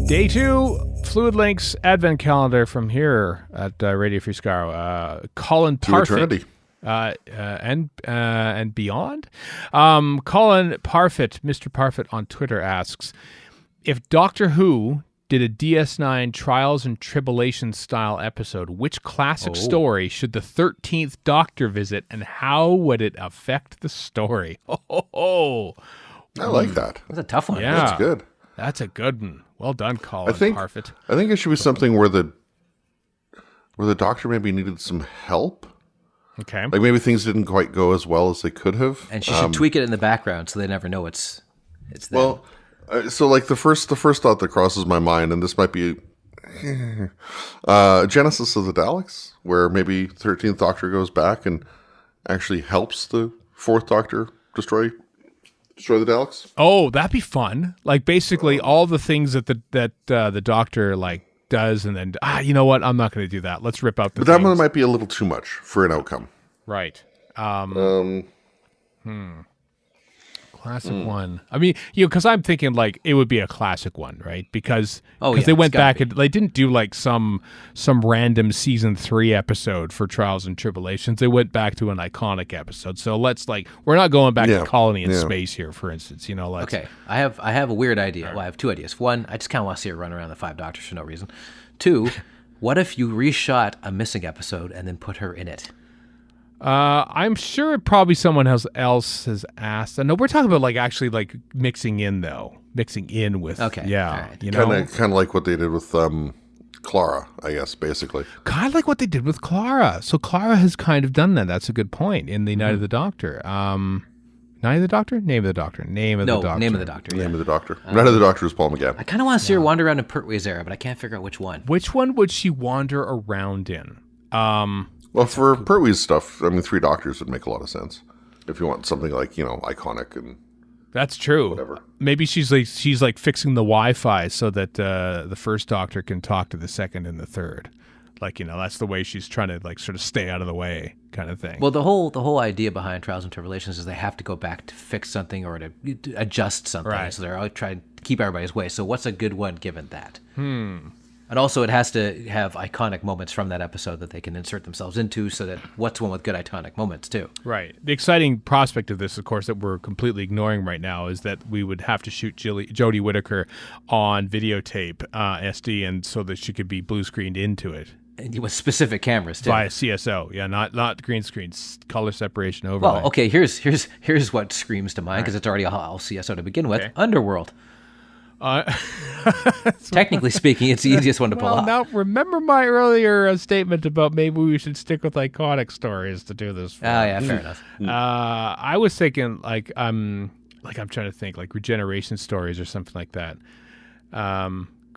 Day 2, Fluid Links Advent Calendar from here at Radio Free Skaro. Colin Parfit. And beyond. Colin Parfit, Mr. Parfit on Twitter asks, if Doctor Who did a DS9 Trials and Tribulations style episode, which classic story should the 13th Doctor visit, and how would it affect the story? I like that. That's a tough one. Yeah. That's good. That's a good one. Well done, Colin Parfit. I think it should be something where the Doctor maybe needed some help. Okay. Like maybe things didn't quite go as well as they could have. And she should tweak it in the background so they never know it's them. Well, so like the first thought that crosses my mind, and this might be Genesis of the Daleks, where maybe 13th Doctor goes back and actually helps the 4th Doctor destroy the Daleks. Oh, that'd be fun. Like basically all the things that the Doctor like does, and then you know what? I'm not going to do that. Let's rip out the. But that one might be a little too much for an outcome. Right. Classic one. I mean, because I'm thinking like it would be a classic one, right? Because they went back and they didn't do like some random season 3 episode for Trials and Tribulations. They went back to an iconic episode. So let's we're not going back to Colony in Space here, for instance. Okay, I have a weird idea. Well, I have 2 ideas. One, I just kind of want to see her run around the 5 Doctors for no reason. 2, what if you reshot a missing episode and then put her in it? I'm sure probably someone else has asked. No, we're talking about actually mixing in with. Okay. Yeah. Right. Kind of like what they did with Clara, I guess, basically. Kind of like what they did with Clara. So Clara has kind of done that. That's a good point in the Night of the Doctor. Night of the Doctor? Name of the Doctor. Name of the Doctor. Name of the Doctor. Night of the Doctor is Paul McGann. I kind of want to see her wander around in Pertwee's era, but I can't figure out which one. Which one would she wander around in? Well, for Pertwee's stuff, I mean, 3 Doctors would make a lot of sense. If you want something like, iconic and that's true. Whatever. Maybe she's fixing the Wi-Fi so that the 1st Doctor can talk to the 2nd and the 3rd. That's the way she's trying to sort of stay out of the way, kind of thing. Well, the whole idea behind Trials and Tribulations is they have to go back to fix something or to adjust something. Right. So they're all trying to keep everybody's way. So what's a good one given that? And also, it has to have iconic moments from that episode that they can insert themselves into, so that what's one with good iconic moments, too? Right. The exciting prospect of this, of course, that we're completely ignoring right now is that we would have to shoot Jodie Whittaker on videotape SD, and so that she could be blue screened into it. And with specific cameras, too. Via CSO. Yeah, not green screen, color separation overlay. Well, okay, here's what screams to mind, because it's already all CSO to begin with. Okay. Underworld. Technically speaking, it's the easiest one to pull off. Now, remember my earlier statement about maybe we should stick with iconic stories to do this. Yeah, fair enough. I was thinking I'm trying to think regeneration stories or something like that.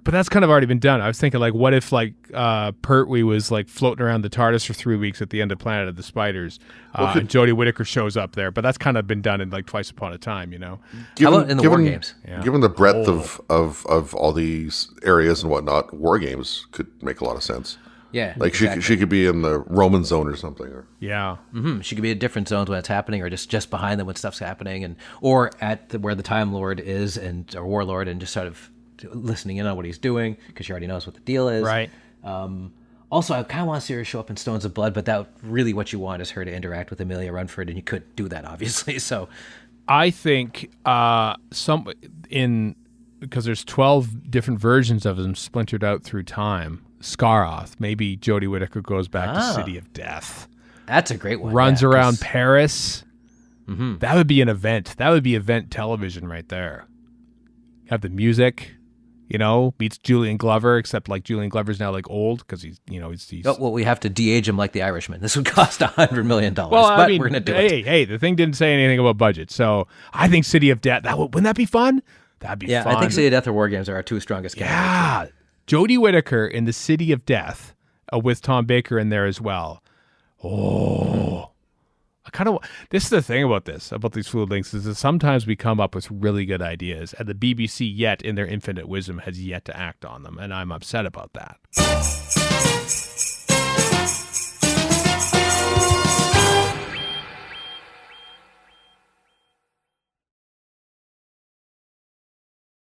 But that's kind of already been done. I was thinking what if Pertwee was floating around the TARDIS for 3 weeks at the end of Planet of the Spiders, and Jodie Whittaker shows up there. But that's kind of been done in Twice Upon a Time, How about in the War Games? Yeah. Given the breadth of all these areas and whatnot, War Games could make a lot of sense. Yeah, exactly. she could be in the Roman zone or something. Or yeah, she could be at different zones when it's happening, or just behind them when stuff's happening, or at where the Time Lord is or Warlord, and just sort of listening in on what he's doing because she already knows what the deal is. Right. Also, I kind of want to see her show up in Stones of Blood, but that really what you want is her to interact with Amelia Runford, and you couldn't do that, obviously. So, I think because there's 12 different versions of them splintered out through time. Skaroth, maybe Jodie Whittaker goes back to City of Death. That's a great one. Runs around Paris. Mm-hmm. That would be an event. That would be event television right there. Have the music. Meets Julian Glover, except Julian Glover's now old because he's. Oh, well, we have to de-age him like the Irishman. This would cost $100 million. Well, but we're going to do it. Hey, the thing didn't say anything about budget, so I think City of Death. Wouldn't that be fun? That'd be fun. Yeah, I think City of Death or War Games are our 2 strongest candidates. Yeah, Jodie Whittaker in the City of Death with Tom Baker in there as well. Oh. This is the thing about these Fluid Links, is that sometimes we come up with really good ideas, and the BBC, yet in their infinite wisdom, has yet to act on them, and I'm upset about that.